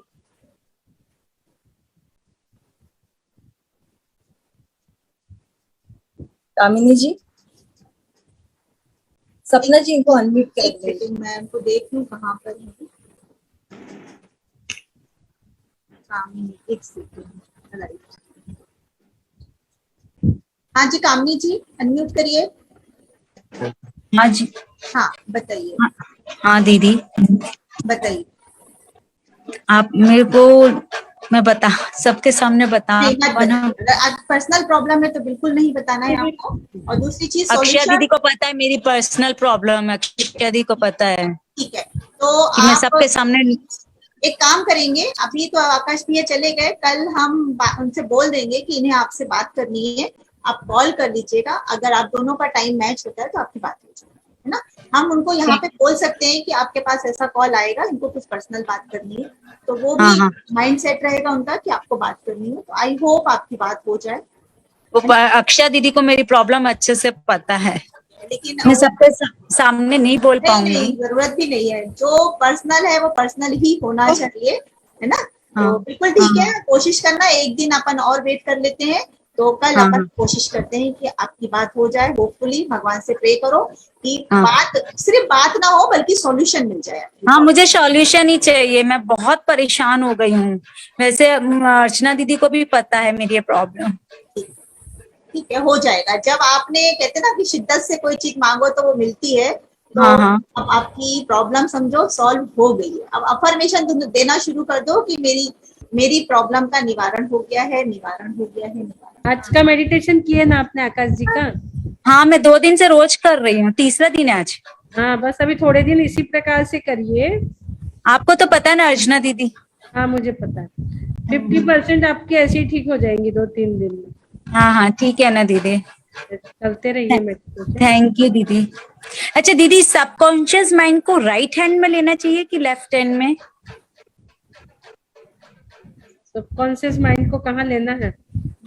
S5: कामिनी जी, सपना जी इनको अनम्यूट कर दीजिए।
S3: मैं उनको देख लूं कहाँ पर है। कामिनी, एक सेकंड। हाँ जी कामिनी जी अनम्यूट करिए।
S6: हाँ जी।
S3: हाँ बताइए।
S6: हाँ दीदी
S3: बताइए।
S6: आप मेरे को, मैं बता सबके सामने बता
S3: आज पर्सनल प्रॉब्लम है तो बिल्कुल नहीं बताना है आपको। और दूसरी चीज
S6: अक्षय दीदी को पता है मेरी पर्सनल प्रॉब्लम है, अक्षय दीदी को पता है।
S3: ठीक है, तो
S6: कि मैं सबके सामने
S3: एक काम करेंगे। अभी तो आकाश भैया चले गए, कल हम उनसे बोल देंगे कि इन्हें आपसे बात करनी है, आप कॉल कर लीजिएगा। अगर आप दोनों का टाइम मैच होता है तो आपकी बात हो जाएगी, है ना। हम उनको यहाँ पे बोल सकते हैं कि आपके पास ऐसा कॉल आएगा, इनको कुछ पर्सनल बात करनी है, तो वो भी माइंड सेट रहेगा उनका कि आपको बात करनी है। तो आई होप आपकी बात हो जाए।
S6: अक्षय दीदी को मेरी प्रॉब्लम अच्छे से पता है,
S3: लेकिन
S6: मैं सबके सामने नहीं बोल पाऊंगी।
S3: जरूरत भी नहीं है, जो पर्सनल है वो पर्सनल ही होना चाहिए, है ना। तो बिल्कुल ठीक है, कोशिश करना। एक दिन अपन और वेट कर लेते हैं, तो कल अपन कोशिश करते हैं कि आपकी बात हो जाए। होपफुली भगवान से प्रे करो कि बात सिर्फ बात ना हो बल्कि सॉल्यूशन मिल जाए।
S6: हाँ मुझे सॉल्यूशन ही चाहिए, मैं बहुत परेशान हो गई हूँ। वैसे अर्चना दीदी को भी पता है मेरी ये प्रॉब्लम।
S3: ठीक है, हो जाएगा। जब आपने कहते ना कि शिद्दत से कोई चीज मांगो तो वो मिलती है, तो अब आपकी प्रॉब्लम समझो सॉल्व हो गई है। अब अफर्मेशन देना शुरू कर दो कि मेरी प्रॉब्लम का निवारण हो गया है, निवारण हो गया है, निवारण।
S1: आज का मेडिटेशन किए ना आपने आकाश जी का?
S6: हाँ मैं 2 दिन से रोज कर रही हूँ, तीसरा दिन है आज।
S1: हाँ बस अभी थोड़े दिन इसी प्रकार से करिए।
S6: आपको तो पता है ना अर्चना दीदी?
S1: हाँ मुझे पता है। 50% आपकी ऐसे ही ठीक हो जाएंगी 2-3 दिन में।
S6: हाँ हाँ ठीक है ना दीदी,
S1: चलते रहिए मेडिटेशन।
S6: थैंक यू दीदी। अच्छा दीदी, सबकॉन्शियस माइंड को राइट हैंड में लेना चाहिए कि लेफ्ट हैंड में?
S1: सबकॉन्शियस माइंड को कहाँ लेना है?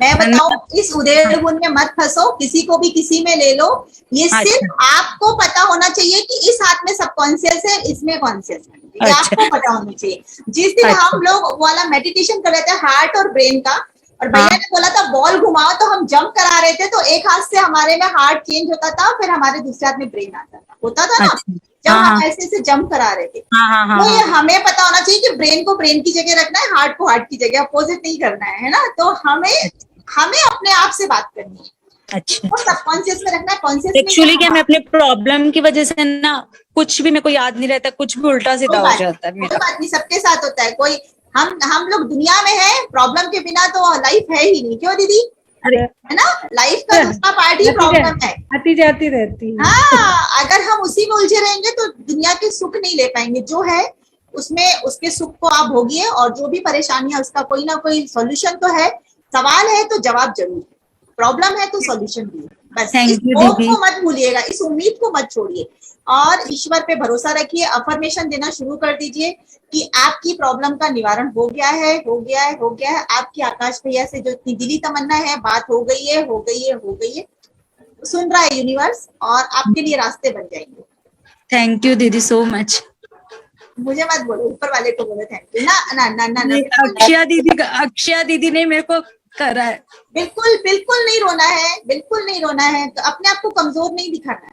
S3: मैं बताऊं, इस उधेड़ बुन में मत फंसो, किसी को भी किसी में ले लो। ये सिर्फ आपको पता होना चाहिए कि इस हाथ में सबकॉन्शियस है, इसमें कॉन्शियस है, ये आपको पता होना चाहिए। जिस दिन हम लोग वाला मेडिटेशन कर रहे थे हार्ट और ब्रेन का, और भैया ने बोला था बॉल घुमाओ, तो हम जंप करा रहे थे, तो एक हाथ से हमारे में हार्ट चेंज होता था, फिर हमारे दूसरे हाथ में ब्रेन आता था, होता था ना, जब हम ऐसे से जंप करा रहे थे। तो ये हमें पता होना चाहिए कि ब्रेन को ब्रेन की जगह रखना है, हार्ट को हार्ट की जगह, अपोजिट नहीं करना है ना। तो हमें अपने आप से बात करनी है।
S6: अच्छा
S3: वो सबकॉन्शियस में रखना है, कॉन्शियस में
S6: एक्चुअली क्या मैं अपने प्रॉब्लम की वजह से ना कुछ भी मेरे को याद नहीं रहता, कुछ भी उल्टा सीधा हो जाता है
S3: कोई
S6: मेरा।
S3: बात नहीं, सबके साथ होता है। कोई हम लोग दुनिया में है, प्रॉब्लम के बिना तो लाइफ है ही नहीं, क्यों दीदी?
S6: अरे
S3: है ना, लाइफ का दूसरा पार्ट ही प्रॉब्लम है।
S1: आती जाती रहती है।
S3: हाँ, अगर हम उसी में उलझे रहेंगे तो दुनिया के सुख नहीं ले पाएंगे। जो है उसमें उसके सुख को आप भोगिए, और जो भी परेशानी है उसका कोई ना कोई सॉल्यूशन तो है। सवाल है तो जवाब जरूर है, प्रॉब्लम है तो सॉल्यूशन भी है। बस
S6: Thank
S3: इस
S6: you,
S3: होप
S6: दीदी।
S3: को मत भूलिएगा, इस उम्मीद को मत छोड़िए, और ईश्वर पे भरोसा रखिए। अफर्मेशन देना शुरू कर दीजिए कि आपकी प्रॉब्लम का निवारण हो गया है, हो गया है, हो गया है। आपकी आकाश भैया से जो इतनी दिली तमन्ना है, बात हो गई है, हो गई है, हो गई है। सुन रहा है यूनिवर्स, और आपके लिए रास्ते बन जाएंगे।
S6: थैंक यू दीदी सो मच।
S3: मुझे मत बोलो, ऊपर वाले को बोलो थैंक यू। ना ना ना ना ना,
S6: अक्षया दीदी ने मेरे को करा है।
S3: बिल्कुल बिल्कुल नहीं रोना है, बिल्कुल नहीं रोना है। तो अपने आप को कमजोर नहीं दिखाना है,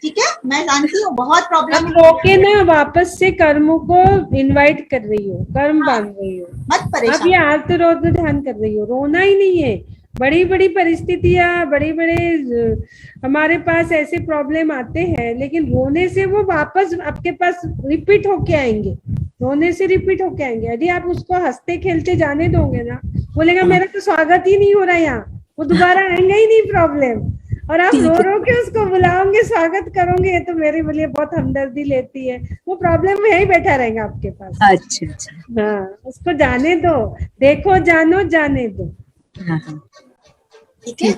S3: ठीक है? मैं जानती हूँ बहुत
S1: अब
S3: प्रॉब्लम है,
S1: रोके ना, वापस से कर्मों को इनवाइट कर रही हो, कर्म बांध रही हो।
S3: मत
S1: अब
S3: परेशान।
S1: ये आते रोते ध्यान कर रही हो, रोना ही नहीं है। बड़ी बड़ी परिस्थितियां, बड़े बड़े हमारे पास ऐसे प्रॉब्लम आते हैं, लेकिन रोने से वो वापस आपके पास रिपीट होके आएंगे, रोने से रिपीट होके आएंगे। यदि आप उसको हंसते खेलते जाने दोगे ना, बोलेगा मेरा तो स्वागत ही नहीं हो रहा यहाँ, वो दोबारा आएंगे ही नहीं प्रॉब्लम। और आप रो रो के उसको बुलाओगे, स्वागत करोगे, ये तो मेरे लिए बहुत हमदर्दी लेती है, वो प्रॉब्लम में ही बैठा रहेगा आपके पास।
S6: अच्छा अच्छा।
S1: हाँ, उसको जाने दो, देखो जानो जाने दो।
S6: हाँ।
S3: ठीक है,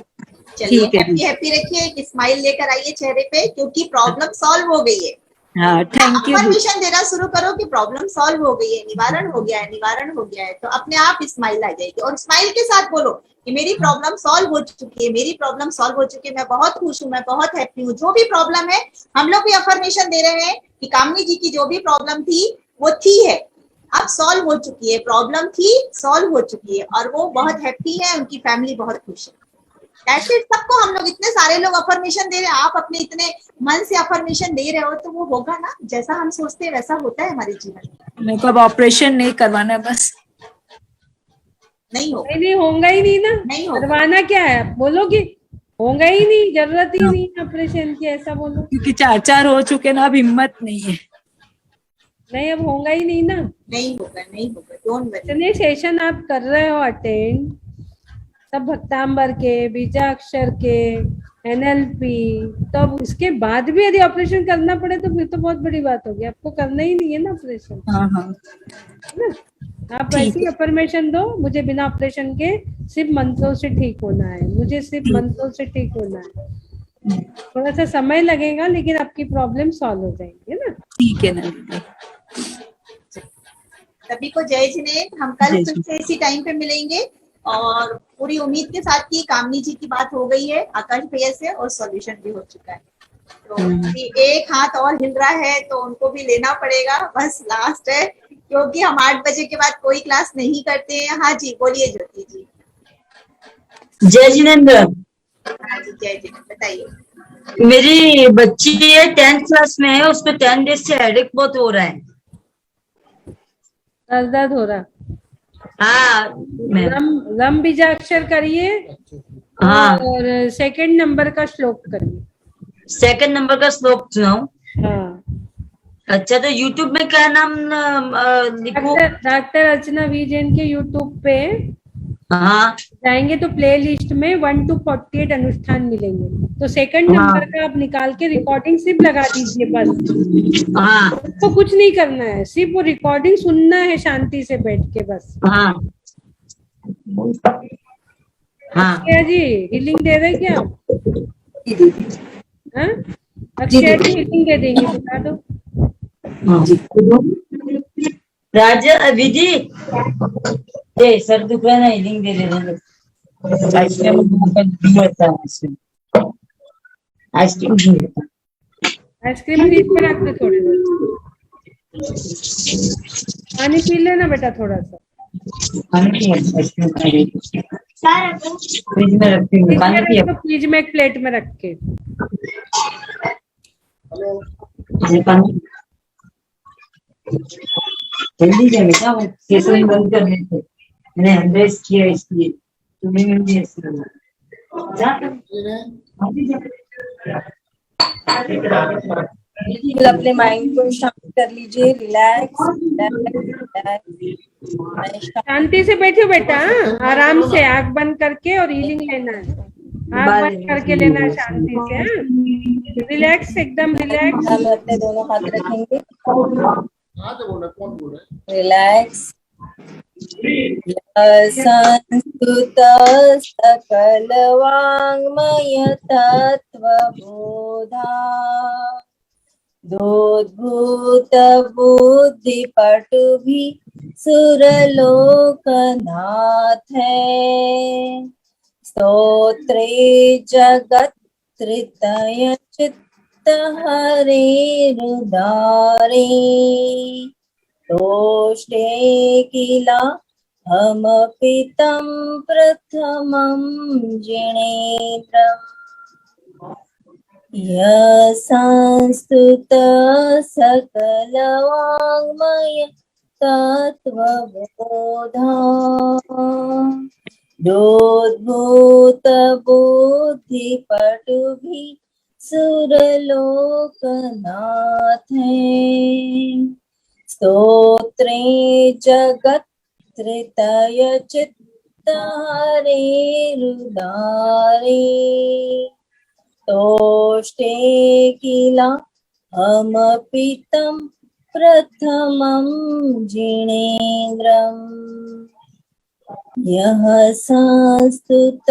S3: चलिए
S6: ठीक है।
S3: हैप्पी हैप्पी रखिए, एक स्माइल लेकर आइए चेहरे पे, क्योंकि प्रॉब्लम सॉल्व हो गई है।
S6: हाँ थैंक यू।
S3: परमिशन देना शुरू करो कि प्रॉब्लम सॉल्व हो गई है, निवारण हो गया है, निवारण हो गया है, तो अपने आप स्माइल आ जाएगी। और स्माइल के साथ बोलो कि मेरी प्रॉब्लम सॉल्व हो चुकी है, मेरी प्रॉब्लम सॉल्व हो चुकी है, मैं बहुत खुश हूँ, मैं बहुत हैप्पी हूँ। जो भी प्रॉब्लम है, हम लोग भी अफर्मेशन दे रहे हैं कि कामनी जी की जो भी प्रॉब्लम थी वो थी है, अब सॉल्व हो चुकी है। प्रॉब्लम थी, सॉल्व हो चुकी है, और वो बहुत हैप्पी है, उनकी फैमिली बहुत खुश है। That's it। सबको हम लोग इतने सारे लोग अफर्मेशन दे रहे हैं, आप अपने इतने मन से अफर्मेशन दे रहे हो, तो वो होगा ना, जैसा हम सोचते हैं वैसा होता है हमारे जीवन में।
S6: मेरे को अब ऑपरेशन नहीं करवाना, बस
S3: नहीं होगा,
S1: नहीं होगा ही नहीं ना,
S3: नहीं होगा।
S1: करवाना क्या है, आप बोलोगे होगा ही नहीं, जरूरत ही नहीं ऑपरेशन की, ऐसा बोलो।
S6: क्योंकि 4 हो चुके ना, अब हिम्मत नहीं है।
S1: नहीं, अब होगा ही नहीं ना।
S3: नहीं होगा, नहीं होगा, डोंट वरी।
S1: इतने सेशन आप कर रहे हो अटेंड, सब भक्तांबर के, बीजाक्षर के, एनएलपी, तो अब इसके बाद भी यदि ऑपरेशन करना पड़े तो फिर तो बहुत बड़ी बात होगी। आपको करना ही नहीं है ना ऑपरेशन,
S6: हाँ हाँ
S1: है ना? आप ऐसी अफर्मेशन दो, मुझे बिना ऑपरेशन के सिर्फ मंत्रों से ठीक होना है, मुझे सिर्फ मंत्रों से ठीक होना है। थोड़ा सा समय लगेगा, लेकिन आपकी प्रॉब्लम सॉल्व हो जाएगी, है ना?
S6: ठीक है ना दीदी।
S3: सभी को जय जिनेन्द्र। हम कल फिर से इसी टाइम पे मिलेंगे, और पूरी उम्मीद के साथ कि कामनी जी की बात हो गई है आकाश भैया से, और सॉल्यूशन भी हो चुका है। तो अभी एक हाथ और हिल रहा है, तो उनको भी लेना पड़ेगा, बस लास्ट है, क्योंकि हम 8 बजे के बाद कोई क्लास नहीं करते हैं। हाँ जी, बोलिए ज्योति जी।
S7: जय जिनेन्द्र।
S3: हाँ जी, जय जिनेन्द्र, बताइए।
S7: मेरी बच्ची है 10th क्लास में है, उसको 10 डेज से हेडेक बहुत हो रहा है।
S1: सर दर्द हो रहा,
S7: हाँ
S1: रम बीजाक्षर करिए,
S7: हाँ,
S1: और सेकंड नंबर का श्लोक करिए।
S7: 2nd नंबर का श्लोक सुनाऊं?
S1: हाँ,
S7: अच्छा, तो YouTube में क्या नाम लिखूं?
S1: डॉक्टर अर्चना वी जैन के यूट्यूब पे
S7: हाँ
S1: जाएंगे तो प्ले लिस्ट में 1 to 48 अनुष्ठान मिलेंगे, तो सेकंड नंबर का आप निकाल के रिकॉर्डिंग सिर्फ लगा दीजिए बस।
S7: हाँ
S1: आपको कुछ नहीं करना है, सिर्फ वो रिकॉर्डिंग सुनना है शांति से बैठ के बस।
S7: हाँ हाँ।
S1: अक्षय जी हीलिंग दे रहे क्या? हाँ, अक्षय जी हीलिंग दे देंगे, बता दो।
S7: राजा विधि, सर दुख रहा है ना, हीलिंग दे दे। आइसक्रीम
S1: आइसक्रीम फ्रिज में रख दो, थोड़ी देर पानी पी लेना बेटा थोड़ा सा।
S7: फ्रिज में रखती हूँ, पानी पिया।
S1: फ्रिज में एक प्लेट में रख के।
S7: पानी जल्दी जा बेटा, वो केसरी बंद कर देते, मैंने अंदर किया इसलिए तुम्हें मुझे ऐसा लगा।
S5: बिल्कुल अपने माइंड को शांत कर लीजिए, रिलैक्स रिलैक्स।
S1: शांति से बैठो बेटा, आराम से आंख बंद करके और हीलिंग लेना है। आंख बंद करके लेना है शांति से। रिलैक्स, एकदम रिलैक्स।
S5: हम अपने दोनों हाथ रखेंगे,
S4: हाँ तो बोला, कौन बोल रहा है?
S5: रिलैक्स। संस्कृत सकल वाङ्मय तत्वबोधा दोद्भूत बुद्धि पटुभि सुरलोकनाथ है। स्तोत्रे जगत त्रितय चित्त हरे रुदारे तोष्टे किला हमपितं प्रथमं जिनेन्द्रम् संस्तुत सकल वाङ्मय तत्वबोधा दोद्भूत बुद्धि पटुभि सुरलोकनाथ है। स्तोत्रे जगत त्रितय चित्त हरे रुदारे तोष्टे किला हमपितं प्रथमं जिनेन्द्रम् यः संस्तुत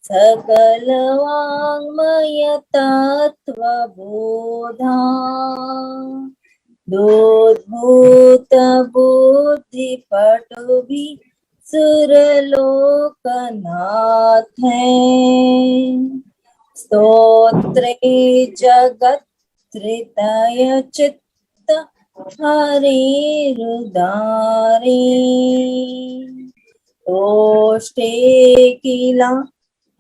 S5: सकल वाङ्मय तत्वबोधा दोद्भूत बुद्धि पटुभि सुरलोकनाथ है। स्तोत्रे जगत त्रितय चित्त हरे रुदारे तोष्टे किला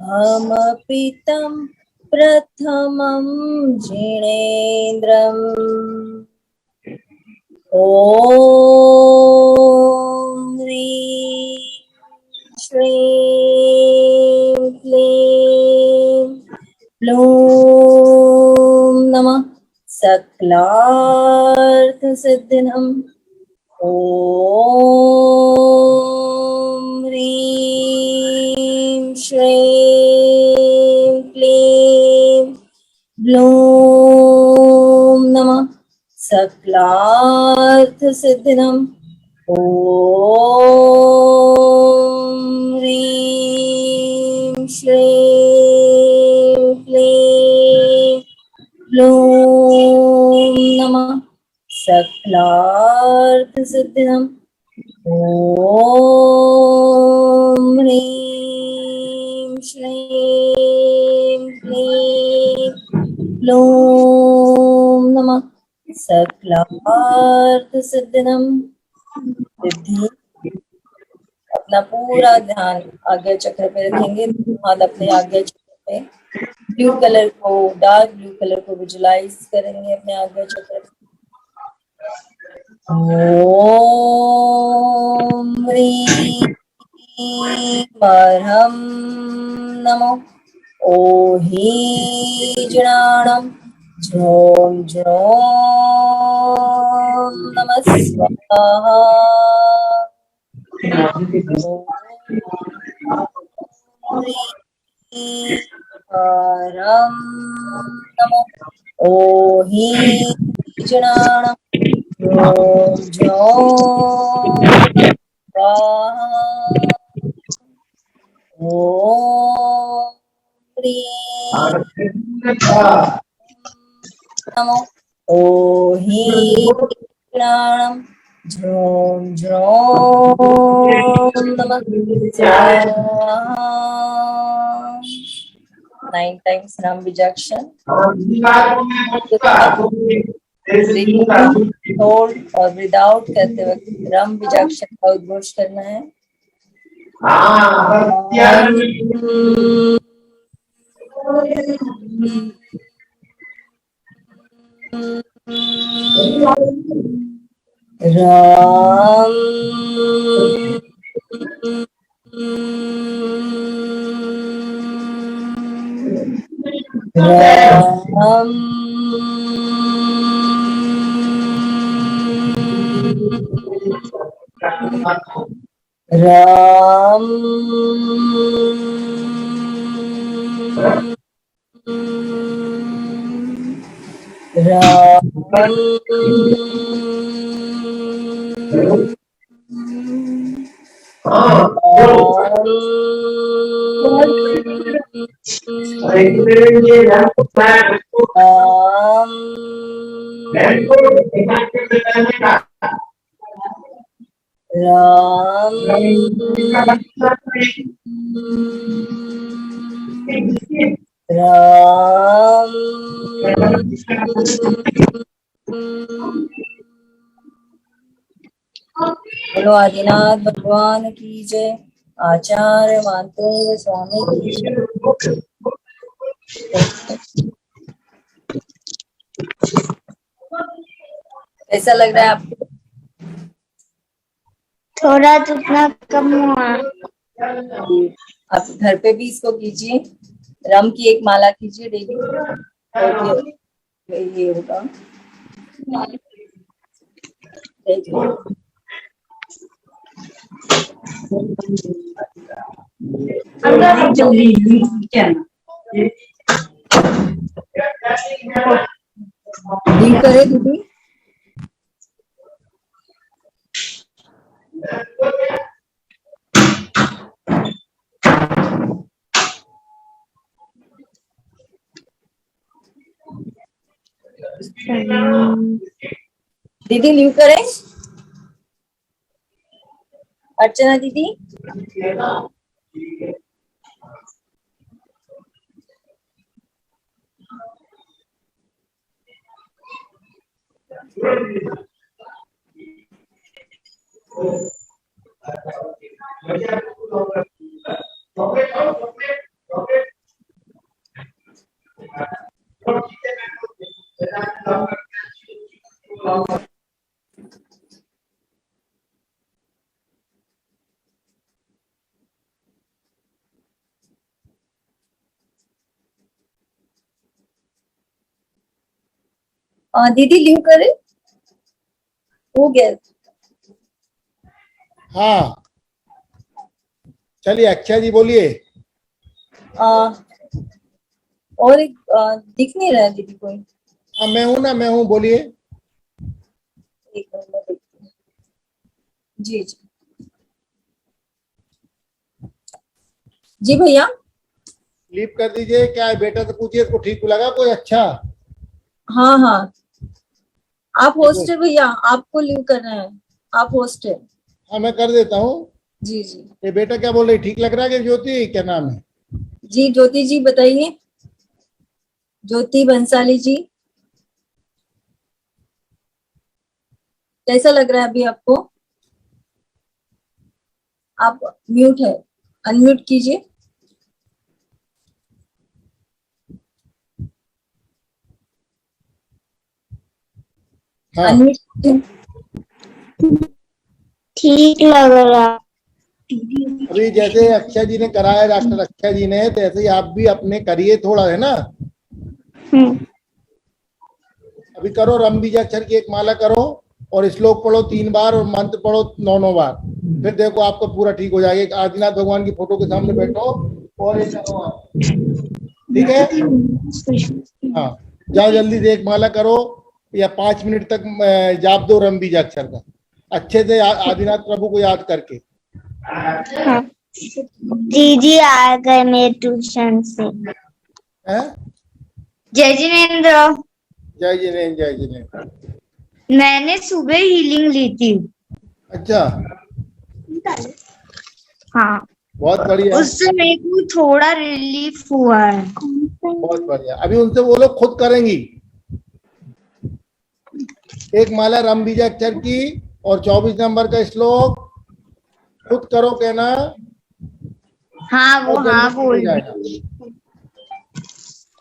S5: हमपितं प्रथमं जिनेन्द्रम् ॐ ह्रीं श्रीं क्लीं ब्लूं नमः सकलार्थसिद्धिनम् ॐ ह्रीं श्रीं क्लीं ब्लूं नमः सकलार्थसिद्धिनम् ॐ ह्रीं श्रीं क्लीं ब्लूं नमः सकलार्थसिद्धिनम् ॐ ह्रीं श्रीं क्लीं ब्लूं नमः सकलार्थसिद्धिनम्। सिद्धि अपना पूरा ध्यान आज्ञा चक्र पे रखेंगे, हाथ अपने आज्ञा चक्र पे। ब्लू कलर को, डार्क ब्लू कलर को विजुलाइज करेंगे अपने आज्ञा चक्र पे। ओम ह्रीं परम नमो ओहीजनाणं झों झों नमः स्वाहा। परम नमो ओहीजनाणं झों झों स्वाहा। ओम नमो ओहीजनाणं झों झों नमः स्वाहा। 9 times नाम बीजाक्षर। होल्ड और विदाउट करते वक्त रम बीजाक्षर का उद्घोष करना है। राम राम राम राम बोलो आदिनाथ भगवान की जय। आचार्य मानते स्वामी की जय। कैसा लग रहा है आपको?
S8: थोड़ा दुखना कम हुआ।
S5: आप घर पे भी इसको कीजिए, रम की एक माला कीजिए डेली, और ये होगा। लीव करे दीदी। दीदी लीव करें। अर्चना दीदी दीदी लीव करे, हो गया।
S4: हाँ चलिए, अच्छा जी बोलिए।
S5: और एक दिख नहीं रहा है दीदी कोई।
S4: हाँ मैं हूँ ना, मैं हूँ, बोलिए।
S5: एक मिनट में देखती हूँ। जी जी जी भैया
S4: लीव कर दीजिए। क्या है बेटा, तो पूछिए इसको ठीक लगा कोई अच्छा।
S5: हाँ हाँ, आप होस्ट है भैया, आपको लीव करना है, आप होस्ट है।
S4: हाँ मैं कर देता हूँ।
S5: जी जी
S4: ये बेटा क्या बोल रही, ठीक लग रहा है कि ज्योति, क्या नाम है?
S5: जी ज्योति जी बताइए, ज्योति बंसाली जी कैसा लग रहा है अभी आपको? आप म्यूट है, अनम्यूट कीजिए।
S4: हाँ
S5: अनम्यूट।
S8: ठीक लग रहा।
S4: अभी जैसे अक्षय जी ने कराया, डॉक्टर अक्षय जी ने, तो ऐसे ही आप भी अपने करिए थोड़ा, है ना। अभी करो, रम बीजाक्षर की एक माला करो और श्लोक पढ़ो 3 बार और मंत्र पढ़ो 9 बार। फिर देखो आपको पूरा ठीक हो जाएगा। एक आदिनाथ भगवान की फोटो के सामने बैठो और ये करो आप, ठीक है। हाँ जाओ जल्दी से एक माला करो या 5 मिनट तक जाप दो रम बीजाक्षर का, अच्छे से आदिनाथ प्रभु को याद करके।
S8: हाँ। दीदी आ गए मेरे ट्यूशन से।
S4: है?
S8: जय जिनेन्द्र।
S4: जय जिनेन्द्र, जय जिनेन्द्र।
S8: मैंने सुबह हीलिंग ली थी।
S4: अच्छा
S8: हाँ
S4: बहुत बढ़िया,
S8: उससे मेरे को थोड़ा रिलीफ हुआ है।
S4: बहुत बढ़िया। अभी उनसे वो लोग खुद करेंगी। एक माला रम बीजाक्षर की और 24 नंबर का श्लोक खुद करो, कहना।
S8: हाँ वो
S4: और
S8: हाँ
S4: जल्दी
S8: बोल
S4: हो जाएगा,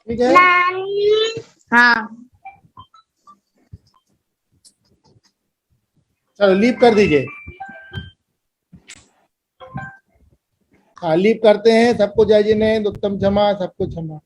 S4: ठीक है।
S8: हाँ
S4: चलो लीव कर दीजिए। हाँ लीव करते हैं। सबको जय जिनेन्द्र, उत्तम क्षमा, सबको क्षमा।